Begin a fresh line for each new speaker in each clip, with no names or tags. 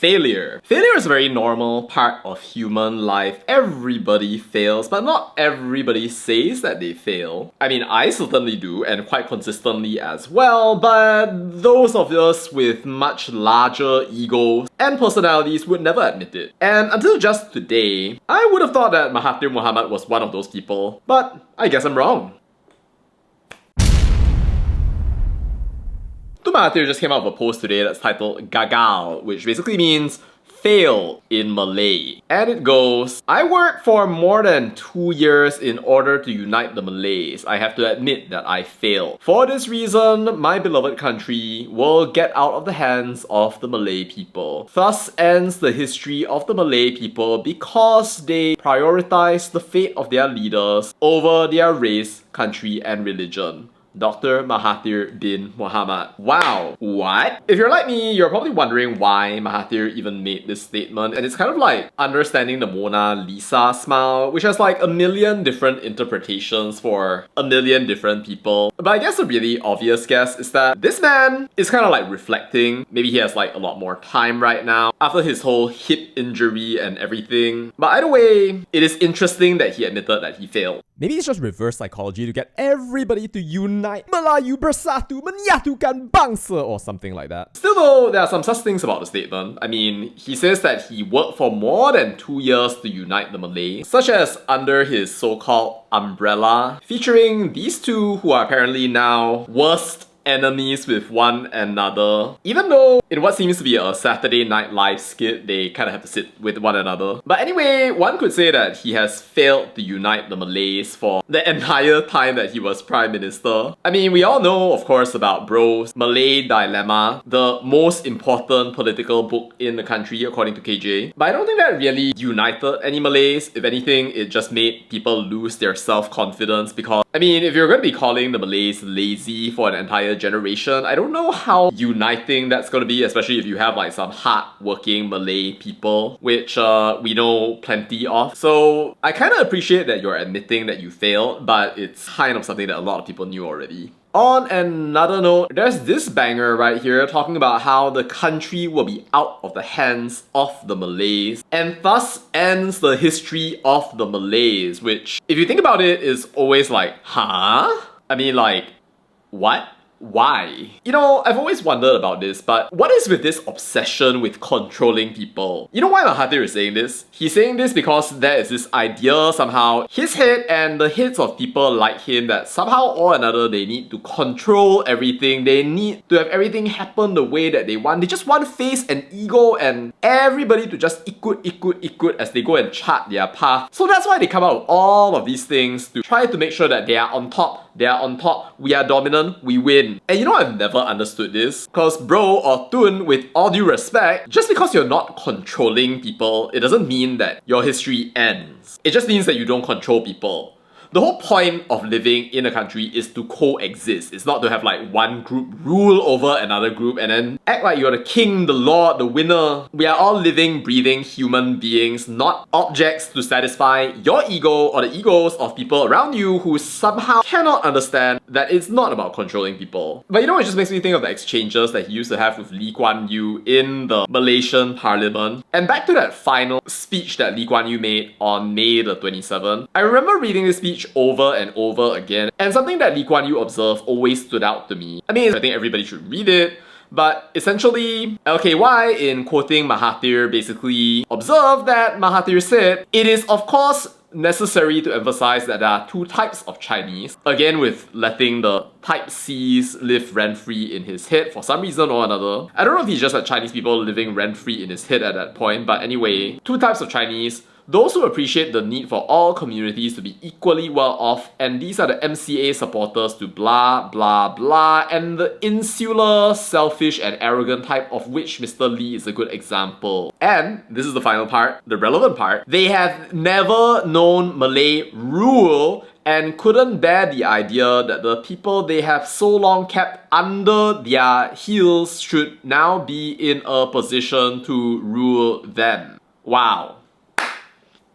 failure. Failure is a very normal part of human life. Everybody fails, but not everybody says that they fail. I mean, I certainly do, and quite consistently as well, but those of us with much larger egos and personalities would never admit it. And until just today, I would have thought that Mahathir Mohamad was one of those people, but I guess I'm wrong. Tun Mahathir just came out with a post today that's titled Gagal, which basically means fail in Malay. And it goes, I worked for more than 2 years in order to unite the Malays. I have to admit that I failed. For this reason, my beloved country will get out of the hands of the Malay people. Thus ends the history of the Malay people because they prioritize the fate of their leaders over their race, country, and religion. Dr. Mahathir bin Mohamad. Wow. What? If you're like me, you're probably wondering why Mahathir even made this statement, and it's kind of like understanding the Mona Lisa smile, which has like a million different interpretations for a million different people. But I guess the really obvious guess is that this man is kind of like reflecting. Maybe he has like a lot more time right now after his whole hip injury and everything. But either way, it is interesting that he admitted that he failed.
Maybe it's just reverse psychology to get everybody to unite. Melayu bersatu menyatukan bangsa or something like that.
Still though, there are some such things about the statement. I mean, he says that he worked for more than 2 years to unite the Malays, such as under his so-called umbrella, featuring these two who are apparently now worst enemies with one another. Even though in what seems to be a Saturday Night Live skit, they kind of have to sit with one another. But anyway, one could say that he has failed to unite the Malays for the entire time that he was Prime Minister. I mean, we all know, of course, about Bro's Malay Dilemma, the most important political book in the country according to KJ. But I don't think that really united any Malays. If anything, it just made people lose their self-confidence because, I mean, if you're going to be calling the Malays lazy for an entire generation, I don't know how uniting that's going to be, especially if you have like some hard-working Malay people, which we know plenty of. So I kind of appreciate that you're admitting that you failed, but it's kind of something that a lot of people knew already. On another note, there's this banger right here talking about how the country will be out of the hands of the Malays, and thus ends the history of the Malays, which, if you think about it, is always like, huh? I mean, like, what? Why? You know, I've always wondered about this, but what is with this obsession with controlling people? You know why Mahathir is saying this? He's saying this because there is this idea somehow, his head and the heads of people like him, that somehow or another they need to control everything, they need to have everything happen the way that they want. They just want face and ego and everybody to just ikut as they go and chart their path. So that's why they come out with all of these things to try to make sure that they are on top. They are on top, we are dominant, we win. And you know, I've never understood this, because bro or Tun, with all due respect, just because you're not controlling people, it doesn't mean that your history ends. It just means that you don't control people. The whole point of living in a country is to coexist. It's not to have like one group rule over another group and then act like you're the king, the lord, the winner. We are all living, breathing human beings, not objects to satisfy your ego or the egos of people around you who somehow cannot understand that it's not about controlling people. But you know, it just makes me think of the exchanges that he used to have with Lee Kuan Yew in the Malaysian parliament. And back to that final speech that Lee Kuan Yew made on May the 27th. I remember reading this speech over and over again, and something that Lee Kuan Yew observed always stood out to me. I mean, I think everybody should read it, but essentially, LKY, in quoting Mahathir, basically observed that Mahathir said, it is of course necessary to emphasize that there are two types of Chinese, again with letting the type C's live rent-free in his head for some reason or another. I don't know if he's just had Chinese people living rent-free in his head at that point, but anyway, two types of Chinese. Those who appreciate the need for all communities to be equally well off, and these are the MCA supporters to blah blah blah, and the insular, selfish and arrogant type, of which Mr. Lee is a good example. And, this is the final part, the relevant part, they have never known Malay rule and couldn't bear the idea that the people they have so long kept under their heels should now be in a position to rule them. Wow.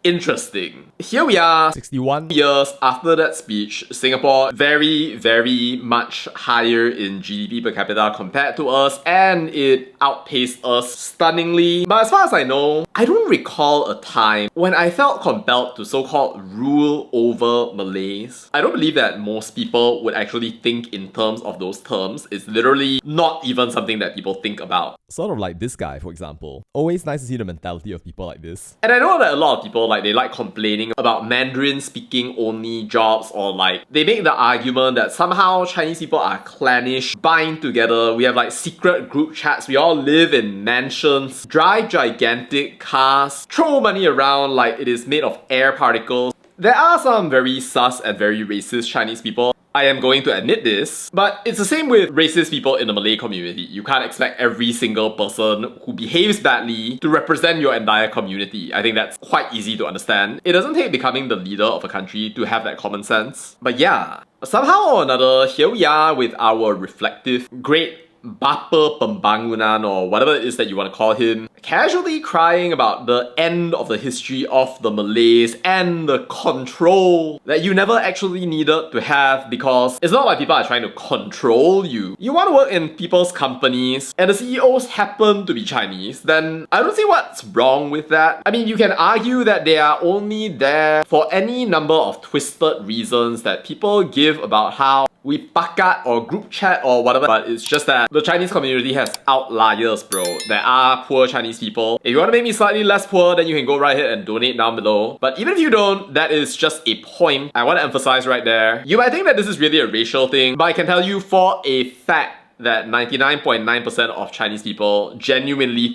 Interesting. Here we are,
61
years after that speech. Singapore very, very much higher in GDP per capita compared to us, and it outpaced us stunningly. But as far as I know, I don't recall a time when I felt compelled to so-called rule over Malays. I don't believe that most people would actually think in terms of those terms. It's literally not even something that people think about.
Sort of like this guy, for example. Always nice to see the mentality of people like this.
And I know that a lot of people, they like complaining about Mandarin speaking only jobs, or they make the argument that somehow Chinese people are clannish, bind together, we have secret group chats, we all live in mansions, drive gigantic cars, throw money around like it is made of air particles. There are some very sus and very racist Chinese people. I am going to admit this, but it's the same with racist people in the Malay community. You can't expect every single person who behaves badly to represent your entire community. I think that's quite easy to understand. It doesn't take becoming the leader of a country to have that common sense. But yeah, somehow or another, here we are with our reflective, great Bapa Pembangunan, or whatever it is that you want to call him, casually crying about the end of the history of the Malays and the control that you never actually needed to have, because it's not like people are trying to control you. You want to work in people's companies and the CEOs happen to be Chinese, then I don't see what's wrong with that. I mean, you can argue that they are only there for any number of twisted reasons that people give about how we pakat or group chat or whatever, but it's just that the Chinese community has outliers, bro. There are poor Chinese people. If you want to make me slightly less poor, then you can go right ahead and donate down below. But even if you don't, that is just a point I want to emphasize right there. You might think that this is really a racial thing, but I can tell you for a fact that 99.9% of Chinese people genuinely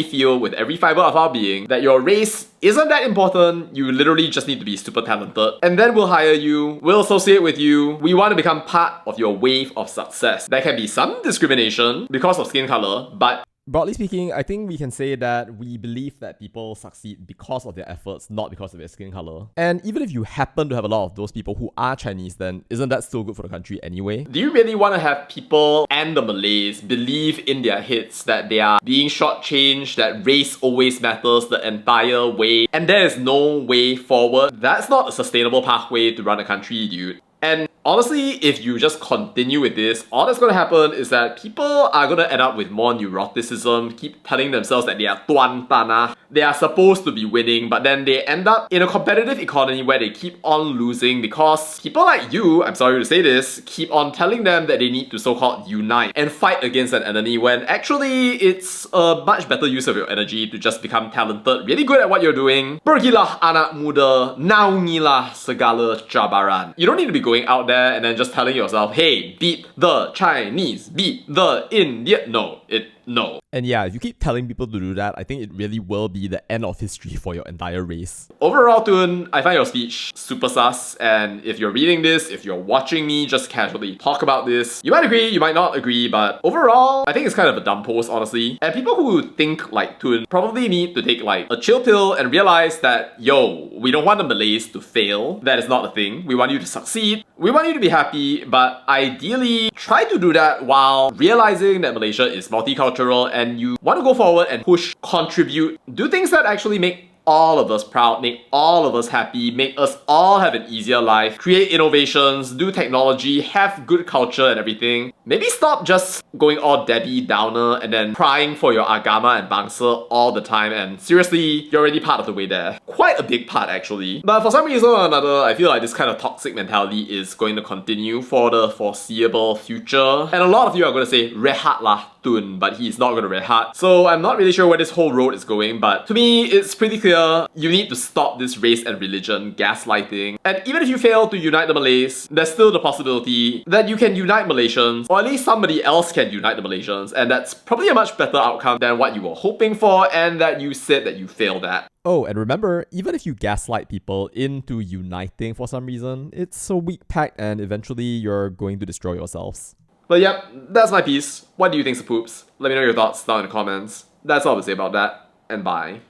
feel with every fiber of our being that your race isn't that important. You literally just need to be super talented, and then we'll hire you, we'll associate with you, we want to become part of your wave of success. There can be some discrimination because of skin color, but
broadly speaking, I think we can say that we believe that people succeed because of their efforts, not because of their skin color. And even if you happen to have a lot of those people who are Chinese, then isn't that still good for the country anyway?
Do you really want to have people and the Malays believe in their heads that they are being shortchanged, that race always matters the entire way, and there is no way forward? That's not a sustainable pathway to run a country, dude. And honestly, if you just continue with this, all that's gonna happen is that people are gonna end up with more neuroticism, keep telling themselves that they are tuan tanah, they are supposed to be winning, but then they end up in a competitive economy where they keep on losing because people like you, I'm sorry to say this, keep on telling them that they need to so-called unite and fight against an enemy, when actually it's a much better use of your energy to just become talented, really good at what you're doing. Pergilah anak muda, naungilah segala cabaran. You don't need to be going out there and then just telling yourself, hey, beat the Chinese, beat the Indian. No.
And yeah, if you keep telling people to do that, I think it really will be the end of history for your entire race.
Overall, Tun, I find your speech super sus, and if you're reading this, if you're watching me just casually talk about this, you might agree, you might not agree, but overall, I think it's kind of a dumb post, honestly. And people who think like Tun probably need to take a chill pill and realize that, yo, we don't want the Malays to fail. That is not the thing. We want you to succeed. We want you to be happy, but ideally, try to do that while realizing that Malaysia is multicultural and you want to go forward and push, contribute, do things that actually make all of us proud, make all of us happy, make us all have an easier life, create innovations, do technology, have good culture and everything. Maybe stop just going all Debbie Downer and then crying for your agama and bangsa all the time, and seriously, you're already part of the way there. Quite a big part actually. But for some reason or another, I feel like this kind of toxic mentality is going to continue for the foreseeable future. And a lot of you are going to say, rehat lah Tun, but he's not going to rehat. So I'm not really sure where this whole road is going, but to me, it's pretty clear you need to stop this race and religion gaslighting. And even if you fail to unite the Malays, there's still the possibility that you can unite Malaysians, or at least somebody else can unite the Malaysians, and that's probably a much better outcome than what you were hoping for and that you said that you failed at.
Oh, and remember, even if you gaslight people into uniting for some reason, it's a weak pact and eventually you're going to destroy yourselves.
But yep, that's my piece. What do you think, Poops? Let me know your thoughts down in the comments. That's all to say about that, and bye.